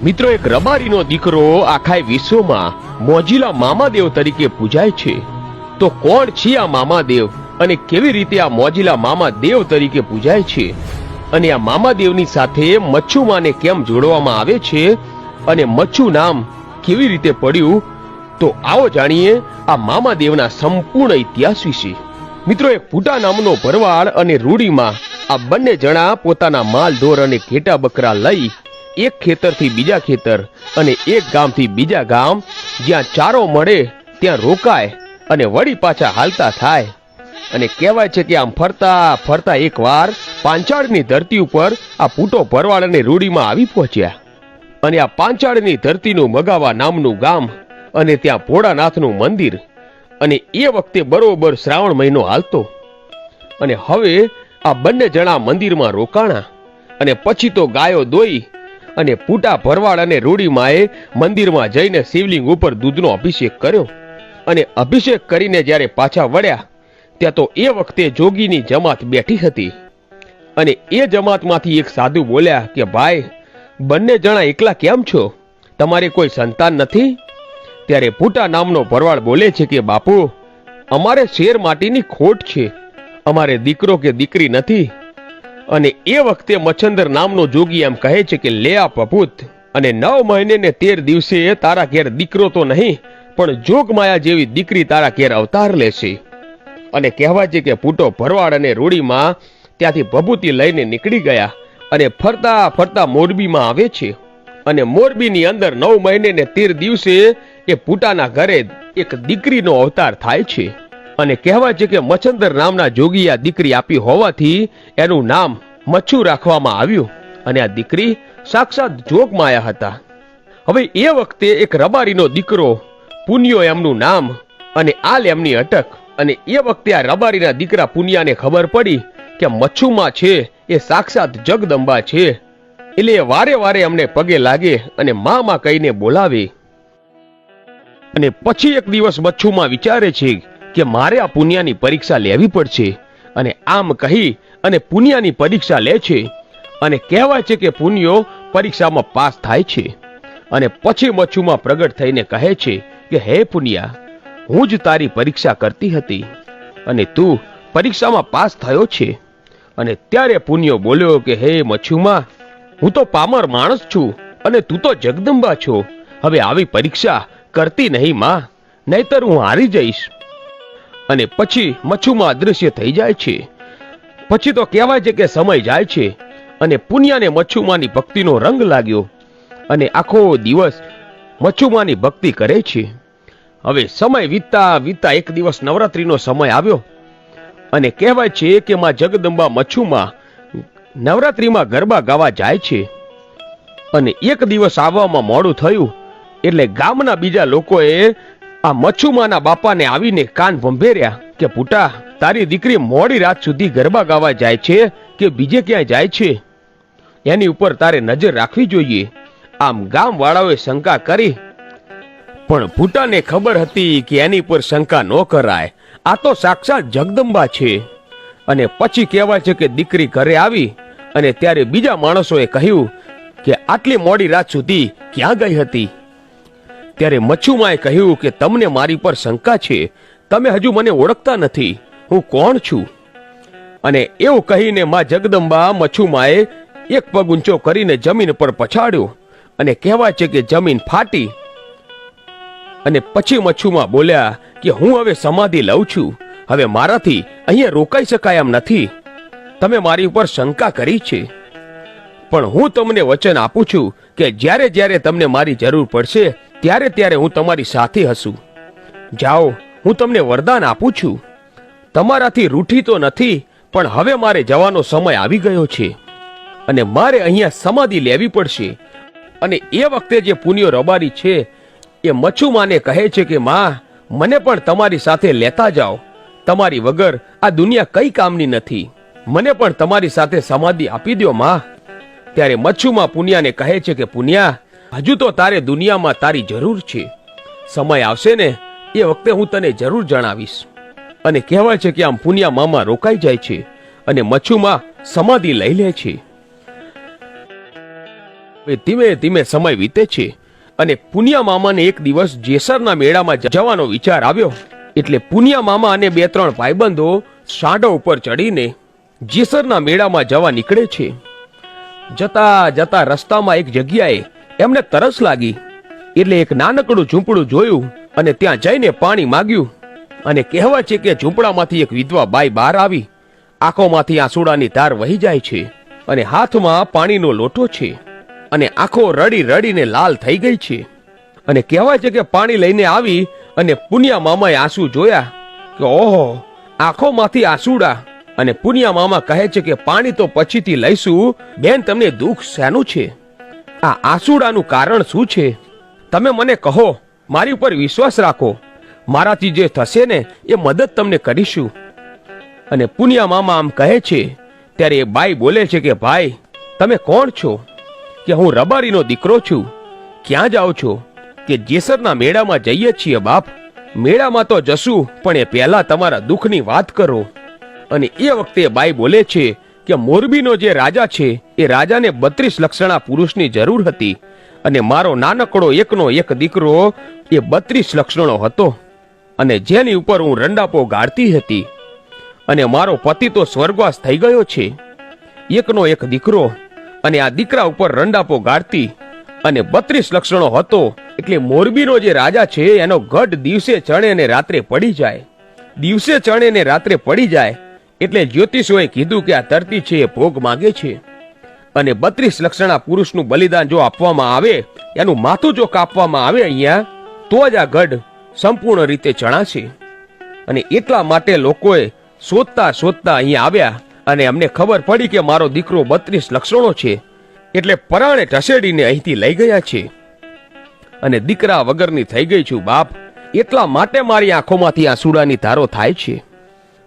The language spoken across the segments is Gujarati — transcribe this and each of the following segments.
મિત્રો, એક રબારીનો દીકરો આખા વિશ્વમાં મોજીલા મામાદેવ તરીકે પૂજાય છે. તો કોણ છે આ મામાદેવ અને કેવી રીતે આ મોજીલા મામાદેવ તરીકે પૂજાય છે અને આ મામાદેવની સાથે મચ્છુમાને કેમ જોડવામાં આવે છે અને મચ્છુ નામ કેવી રીતે પડ્યું, તો આવો જાણીએ આ મામાદેવના સંપૂર્ણ ઇતિહાસ વિશે. મિત્રો, એક પૂટા નામનો ભરવાડ અને રૂડીમાં આ બંને જણા પોતાના માલ ઢોર અને ઘેટા બકરા લઈ એક ખેતરથી બીજા ખેતર અને એક ગામથી બીજા ગામ જ્યાં ચારો મળે ત્યાં રોકાય અને વળી પાછા હાલતા થાય. અને કહેવાય છે કે આમ ફરતા ફરતા એકવાર પાંચાળની ધરતી ઉપર આ પૂટો ભરવાડ અને રૂડીમાં આવી પહોંચ્યા. અને આ પાંચાળની ધરતીનું મગાવા નામનું ગામ અને ત્યાં ભોળાનાથનું મંદિર. અને એ વખતે બરોબર શ્રાવણ મહિનો હાલતો. અને હવે આ બંને જણા મંદિરમાં રોકાણા અને પછી તો ગાયો દોઈ અને પૂટા ભરવાડ અને રૂડીમાએ મંદિરમાં જઈને શિવલિંગ ઉપર દૂધનો અભિષેક કર્યો. અને અભિષેક કરીને જ્યારે પાછા વળ્યા ત્યાં તો એ વખતે જોગીની જમાત બેઠી હતી. અને એ જમાતમાંથી એક સાધુ બોલ્યા કે ભાઈ, બંને જણા એકલા કેમ છો? તમારે કોઈ સંતાન નથી? ત્યારે પૂટા નામનો ભરવાડ બોલે છે કે બાપુ, અમારે શેર માટીની ખોટ છે, અમારે દીકરો કે દીકરી નથી. અને એ વખતે મચ્છંદર નામનો જોગી એમ કહે છે કે લે આ પપૂત, અને 9 મહિને ને 13 દિવસે તારા ઘેર દીકરો તો નહીં પણ જોગમાયા જેવી દીકરી તારા ઘેર અવતાર લેશે. અને કહેવાય છે કે પૂટો ભરવાડ અને રૂડીમાં ત્યાંથી ભભૂતિ લઈને નીકળી ગયા અને ફરતા ફરતા મોરબીમાં આવે છે. અને મોરબીની અંદર 9 મહિને ને 13 દિવસે એ પૂટાના ઘરે એક દીકરીનો અવતાર થાય છે. અને કહેવાય છે કે મચ્છંદર નામના જોગી આ દીકરી આપી હોવાથી એનું નામ મચ્છુ રાખવામાં આવ્યું. અને આ દીકરી સાક્ષાત જોગમાયા હતા. હવે એ વખતે એક રબારીનો દીકરો પુનિયો એમનું નામ અને આલ એમની અટક. અને એ વખતે આ રબારીના દીકરા પુનિયાને ખબર પડી કે મચ્છુમાં છે એ સાક્ષાત જગદંબા છે, એટલે એ વારે વારે અમને પગે લાગે અને માં કહીને બોલાવે. અને પછી એક દિવસ મચ્છુમાં વિચારે છે કે મારે આ પુનિયાની પરીક્ષા લેવી પડશે. અને આમ કહી અને પુનિયાની પરીક્ષા લે છે. અને કહેવાય છે કે પુનિયો પરીક્ષામાં પાસ થાય છે. અને પછી મચ્છુમાં પ્રગટ થઈને કહે છે કે હે પુનિયા, હું જ તારી પરીક્ષા કરતી હતી અને તું પરીક્ષામાં પાસ થયો છે. અને ત્યારે પુનિયો બોલ્યો કે હે મચ્છુમાં, હું તો પામર માણસ છું અને તું તો જગદંબા છો. હવે આવી પરીક્ષા કરતી નહીં માં, નહીતર હું હારી જઈશ. અને પછી મચ્છુમાં અદૃશ્ય થઈ જાય છે. પછી તો કહેવાય છે કે સમય જાય છે અને પુનિયાને મચ્છુમાની ભક્તિનો રંગ લાગ્યો અને આખો દિવસ મચ્છુમાની ભક્તિ કરે છે. હવે સમય વીતતા વીતતા એક દિવસ નવરાત્રીનો સમય આવ્યો અને કહેવાય છે કે માં જગદંબા મચ્છુમાં નવરાત્રીમાં ગરબા ગાવા જાય છે. અને એક દિવસ આવવામાં મોડું થયું એટલે ગામના બીજા લોકોએ આ મચ્છુમાના બાપાને આવીને કાન ભંભેર્યા કે પૂટા, તારી દીકરી મોડી રાત સુધી ગરબા ગાવા જાય છે કે બીજે ક્યાંય જાય છે, એની ઉપર તારે નજર રાખવી જોઈએ. આમ ગામ વાળાઓએ શંકા કરી, પણ પૂટાને ખબર હતી કે એની પર શંકા ન કરાય, આ તો સાક્ષાત જગદંબા છે. અને પછી કહેવાય છે કે દીકરી ઘરે આવી અને ત્યારે બીજા માણસોએ કહ્યું કે આટલી મોડી રાત સુધી ક્યાં ગઈ હતી? ત્યારે મચ્છુમાએ કહ્યું કે તમને મારી પર શંકા છે, તમે હજુ મને ઓળખતા નથી, હું કોણ છું? અને એવું કહીને માં જગદંબા મચ્છુમાએ એક પગ ઊંચો કરીને જમીન પર પછાડ્યો અને કહેવાય છે કે જમીન ફાટી. અને પછી મચ્છુમા બોલ્યા કે હું હવે સમાધિ લઉં છું, હવે મારાથી અહીંયા રોકાઈ શકાય એમ નથી. તમે મારી ઉપર શંકા કરી છે, પણ હું તમને વચન આપું છું કે જ્યારે જ્યારે તમને મારી જરૂર પડશે ત્યારે ત્યારે હું તમારી સાથે હશું. જાઓ, હું તમને વરદાન આપું છું. તમારાથી રૂઠી તો નથી, પણ હવે મારે જવાનો સમય આવી ગયો છે અને મારે અહીંયા સમાધિ લેવી પડશે. અને એ વખતે જે પુનિયો રબારી છે એ મચ્છુમાને કહે છે કે માં, મને પણ તમારી સાથે લેતા જાઓ, તમારી વગર આ દુનિયા કઈ કામની નથી, મને પણ તમારી સાથે સમાધિ આપી દો માં. ત્યારે મચ્છુમા પુનિયાને કહે છે કે પુનિયા, હજુ તો તારે દુનિયામાં તારી જરૂર છે, સમય આવશે ને એ વખતે હું તને જરૂર જણાવીશ. અને કહેવાય છે કે આમ પુનિયા મામા રોકાઈ જાય છે અને મચ્છુમાં સમાધિ લઈ લે છે. ધીમે ધીમે સમય વીતે છે અને પુનિયા મામાને એક દિવસ જેસરના મેળામાં જવાનો વિચાર આવ્યો. એટલે પુનિયા મામા અને 2-3 ભાઈબંધો સાંડો ઉપર ચડીને જેસરના મેળામાં જવા નીકળે છે. જતા જતા રસ્તામાં એક જગ્યાએ એમને તરસ લાગી. એટલે એક નાનકડું ઝૂંપડું જોયું અને ત્યાં જઈને પાણી માંગ્યું. અને કહેવાય છે કે ઝૂંપડામાંથી એક વિધવા બાઈ બહાર આવી. આંખોમાંથી આંસુડાની ધાર વહી જાય છે અને હાથમાં પાણીનો લોટો છે અને આંખો રડી રડીને લાલ થઈ ગઈ છે. અને કહેવાય છે કે પાણી લઈને આવી અને પુનિયા મામાએ આંસુ જોયા કે ઓહો, આંખોમાંથી આંસુડા. અને પુનિયા મામા કહે છે કે પાણી તો પછીથી લઈશું, બેન તમને દુઃખ શેનું છે? આ આંસુડાનું કારણ શું છે? તમે મને કહો, મારી ઉપર વિશ્વાસ રાખો, મારાથી જે થશે ને એ મદદ તમને કરીશું. અને પુનિયા મામા આમ કહે છે ત્યારે એ બાઈ બોલે છે કે ભાઈ, તમે કોણ છો? કે હું રબારીનો દીકરો છું. ક્યાં જાઓ છો? કે જેસરના મેળામાં જઈએ છીએ બાપ. મેળામાં તો જશું, પણ એ પહેલા તમારા દુઃખની વાત કરો. અને એ વખતે બાઈ બોલે છે કે મોરબીનો જે રાજા છે એ રાજાને 32 લક્ષણા પુરુષની જરૂર હતી અને મારો નાનકડો એકનો એક દીકરો એ 32 લક્ષણો હતો અને જેની ઉપર હું રંડાપો ગાળતી હતી. અને મારો પતિ તો સ્વર્ગવાસ થઈ ગયો છે. એકનો એક દીકરો અને આ દીકરા ઉપર રંડાપો ગાળતી અને 32 લક્ષણો હતો. એટલે મોરબીનો જે રાજા છે એનો ગઢ દિવસે ચણે અને રાત્રે પડી જાય. દિવસે ચણે ને રાત્રે પડી જાય એટલે જ્યોતિષોએ કીધું કે આ ધરતી છે એ ભોગ માંગે છે અને 32 લક્ષણા પુરુષનું બલિદાન જો આપવામાં આવે, એનું માથું જો કાપવામાં આવે અહીંયા, તો જ આ ગઢ સંપૂર્ણ રીતે ચણાશે. અને એટલા માટે લોકોએ શોધતા શોધતા અહીંયા આવ્યા અને અમને ખબર પડી કે મારો દીકરો 32 લક્ષણો છે. એટલે પરાણે ઢસેડીને અહીંથી લઈ ગયા છે અને દીકરા વગરની થઈ ગઈ છું બાપ. એટલા માટે મારી આંખોમાંથી આંસુડાની ધારો થાય છે.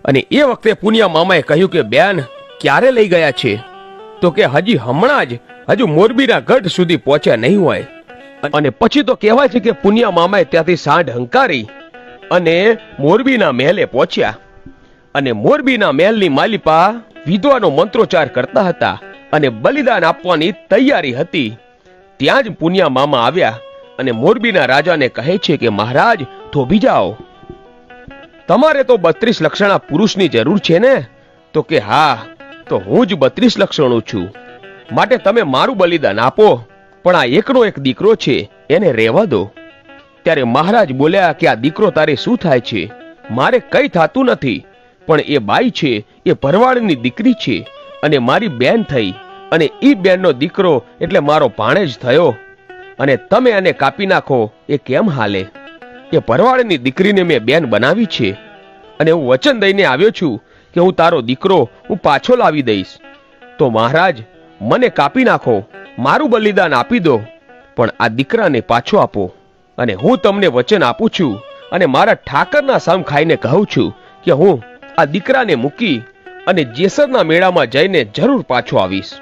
અને એ વખતે પુનિયા મામાએ કહ્યું કે બેન, ક્યારે લઈ ગયા છે? તો કે હજી હમણાં જ, હજુ મોરબીના ગઢ સુધી પહોંચ્યા નહીં હોય. અને પછી તો કહેવાય છે કે પુનિયા મામાએ ત્યાંથી સાંઢ હંકારી અને મોરબીના મહેલે પહોંચ્યા. અને મોરબીના મહેલની માલિપા વિધવાનો મંત્રોચ્ચાર કરતા હતા અને બલિદાન આપવાની તૈયારી હતી. ત્યાં જ પુનિયા મામા આવ્યા અને મોરબીના રાજાને કહે છે કે મહારાજ, થોભી જાઓ, તમારે તો 32 લક્ષણા પુરુષની જરૂર છે ને? તો કે હા, તો હું જ 32 લક્ષણો છું, માટે તમે મારું બલિદાન આપો, પણ આ એકનો એક દીકરો છે એને રહેવા દો. ત્યારે મહારાજ બોલ્યા કે આ દીકરો તારે શું થાય છે? મારે કઈ થાતું નથી, પણ એ બાઈ છે એ ભરવાડની દીકરી છે અને મારી બેન થઈ અને ઈ બેનનો દીકરો એટલે મારો ભાણેજ થયો. અને તમે એને કાપી નાખો એ કેમ હાલે? એ ભરવાડની દીકરીને મેં બેન બનાવી છે અને હું વચન દઈને આવ્યો છું કે હું તારો દીકરો હું પાછો લાવી દઈશ. તો મહારાજ, મને કાપી નાખો, મારું બલિદાન આપી દો, પણ આ દીકરાને પાછો આપો. અને હું તમને વચન આપું છું અને મારા ઠાકરના સામ ખાઈને કહું છું કે હું આ દીકરાને મૂકી અને જેસરના મેળામાં જઈને જરૂર પાછો આવીશ.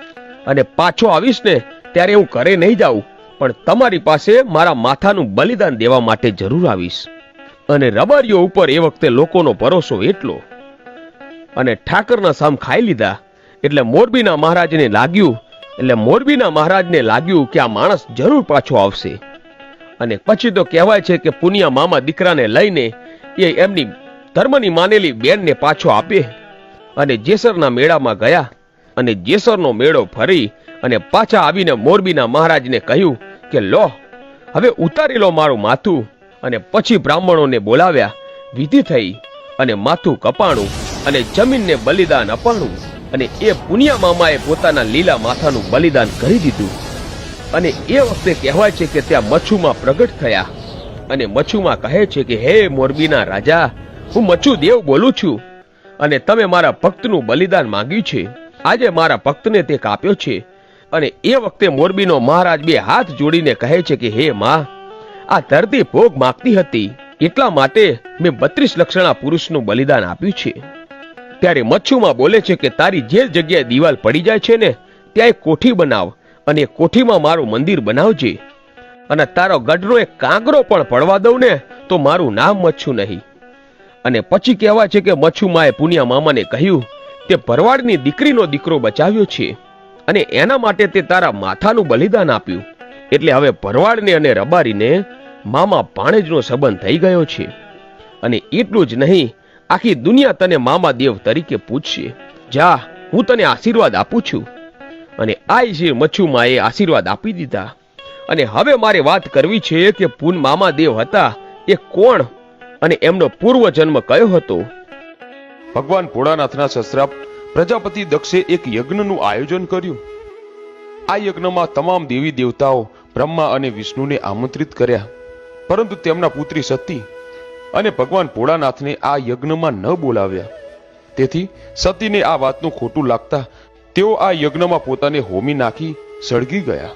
અને પાછો આવીશ ને ત્યારે હું ઘરે નહીં જાઉં, પણ તમારી પાસે મારા માથાનું બલિદાન દેવા માટે જરૂર આવીશ. અને રબારીઓ ઉપર એ વખતે લોકોનો ભરોસો એટલો. અને ઠાકરના સામ ખાઈ લીધા એટલે મોરબીના મહારાજને લાગ્યું કે આ માણસ જરૂર પાછો આવશે. અને પછી તો કહેવાય છે કે પુનિયા મામા દીકરાને લઈને એ એમની ધર્મની માનેલી બેનને પાછો આપે અને જેસરના મેળામાં ગયા. અને જેસરનો મેળો ફરી અને પાછા આવીને મોરબીના મહારાજને કહ્યું કે લો, હવે ઉતારી લો મારું માથું. અને પછી બ્રાહ્મણોને બોલાવ્યા, વિધિ થઈ અને માથું કપાણું અને જમીનને બલિદાન અપાણું. અને એ પુનિયા મામાએ પોતાના લીલા માથાનું બલિદાન કરી દીધું. અને એ વખતે કહેવાય છે કે ત્યાં મચ્છુમાં પ્રગટ થયા અને મચ્છુમાં કહે છે કે હે મોરબીના રાજા, હું મચ્છુ દેવ બોલું છું અને તમે મારા ભક્તનું બલિદાન માંગ્યું છે. આજે મારા ભક્તને તે કાપ્યો છે. અને એ વખતે મોરબીનો મહારાજ 2 હાથ જોડીને કહે છે કે હે માં, આ ધરતી ભોગ માંગતી હતી, એટલા માટે મેં 32 લક્ષણા પુરુષનું બલિદાન આપ્યું છે. ત્યારે મચ્છુમાં બોલે છે કે તારી જે જગ્યાએ દિવાલ પડી જાય છે ને ત્યાં એક કોઠી બનાવ અને કોઠીમાં મારું મંદિર બનાવજે. અને તારો ગઢનો એક કાંગરો પણ પડવા દઉં ને તો મારું નામ મચ્છુ નહીં. અને પછી કહેવાય છે કે મચ્છુમાએ પુનિયા મામાને કહ્યું તે ભરવાડની દીકરીનો દીકરો બચાવ્યો છે અને એના માટે તે તારા માથાનું બલિદાન આપ્યું. એટલે હવે ભરવાડને અને રબારીને મામા ભાણેજનો સંબંધ થઈ ગયો છે. અને એટલું જ નહીં, આખી દુનિયા તને મામા દેવ તરીકે પૂછશે. જા, હું તને આશીર્વાદ આપું છું. અને આઈ મચ્છુમાએ આશીર્વાદ આપી દીધા. અને હવે મારે વાત કરવી છે કે પૂન મામા દેવ હતા એ કોણ અને એમનો પૂર્વ જન્મ કયો હતો. ભગવાન ભોળાનાથના સસરા પ્રજાપતિ દક્ષે એક યજ્ઞનું આયોજન કર્યું. આ યજ્ઞમાં તમામ દેવી દેવતાઓ બ્રહ્મા અને વિષ્ણુને આમંત્રિત કર્યા, પરંતુ તેમના પુત્રી સતી અને ભગવાન ભોળાનાથને આ યજ્ઞમાં ન બોલાવ્યા. તેથી સતીને આ વાતનું ખોટું લાગતા તેઓ આ યજ્ઞમાં પોતાને હોમી નાખી સળગી ગયા.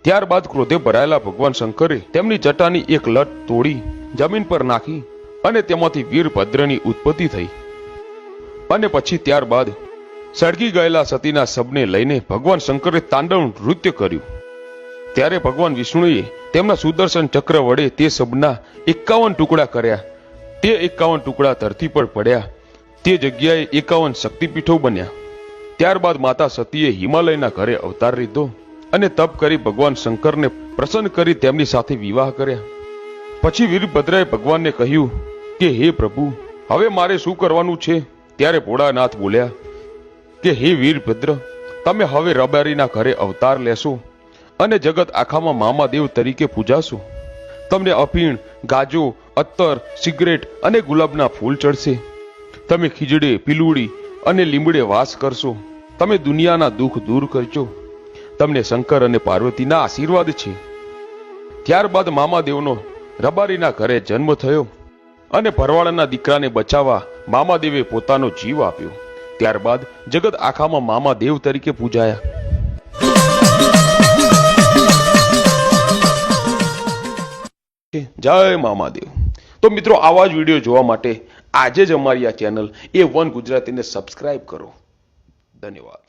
ત્યારબાદ ક્રોધે ભરાયેલા ભગવાન શંકરે તેમની જટાની એક લટ તોડી જમીન પર નાખી અને તેમાંથી વીરભદ્રની ઉત્પત્તિ થઈ. અને પછી ત્યારબાદ સળગી ગયેલા સતીના શબને લઈને ભગવાન શંકરે તાંડવ નૃત્ય કર્યું. ત્યારે ભગવાન વિષ્ણુએ તેમના સુદર્શન ચક્ર વડે તે શબના 51 ટુકડા કર્યા. તે 51 ટુકડા ધરતી પર પડ્યા. તે જગ્યાએ 51 શક્તિપીઠો બન્યા. ત્યારબાદ માતા સતીએ હિમાલયના ઘરે અવતાર લીધો અને તપ કરી ભગવાન શંકરને પ્રસન્ન કરી તેમની સાથે વિવાહ કર્યા. પછી વીરભદ્રએ ભગવાનને કહ્યું કે હે પ્રભુ, હવે મારે શું કરવાનું છે? ત્યારે ભોળાનાથ બોલ્યા કે હે વીરભદ્ર, તમે હવે રબારીના ઘરે અવતાર લેશો અને જગત આખામાં મામાદેવ તરીકે પૂજાશો. તમને અફીણ, ગાજો, અત્તર, સિગરેટ અને ગુલાબના ફૂલ ચડશે. તમે ખીજડે, પીલુડી અને લીમડે વાસ કરશો. તમે દુનિયાના દુઃખ દૂર કરજો. તમને શંકર અને પાર્વતીના આશીર્વાદ છે. ત્યારબાદ મામાદેવનો રબારીના ઘરે જન્મ થયો અને ભરવાડના દીકરાને બચાવવા મામાદેવે પોતાનો જીવ આપ્યો. ત્યારબાદ જગત આખામાં મામાદેવ તરીકે પૂજાયા. જય મામાદેવ. તો મિત્રો, આવા જ વિડીયો જોવા માટે આજે જ અમારી આ ચેનલ A1 ગુજરાતીને સબસ્ક્રાઇબ કરો. ધન્યવાદ.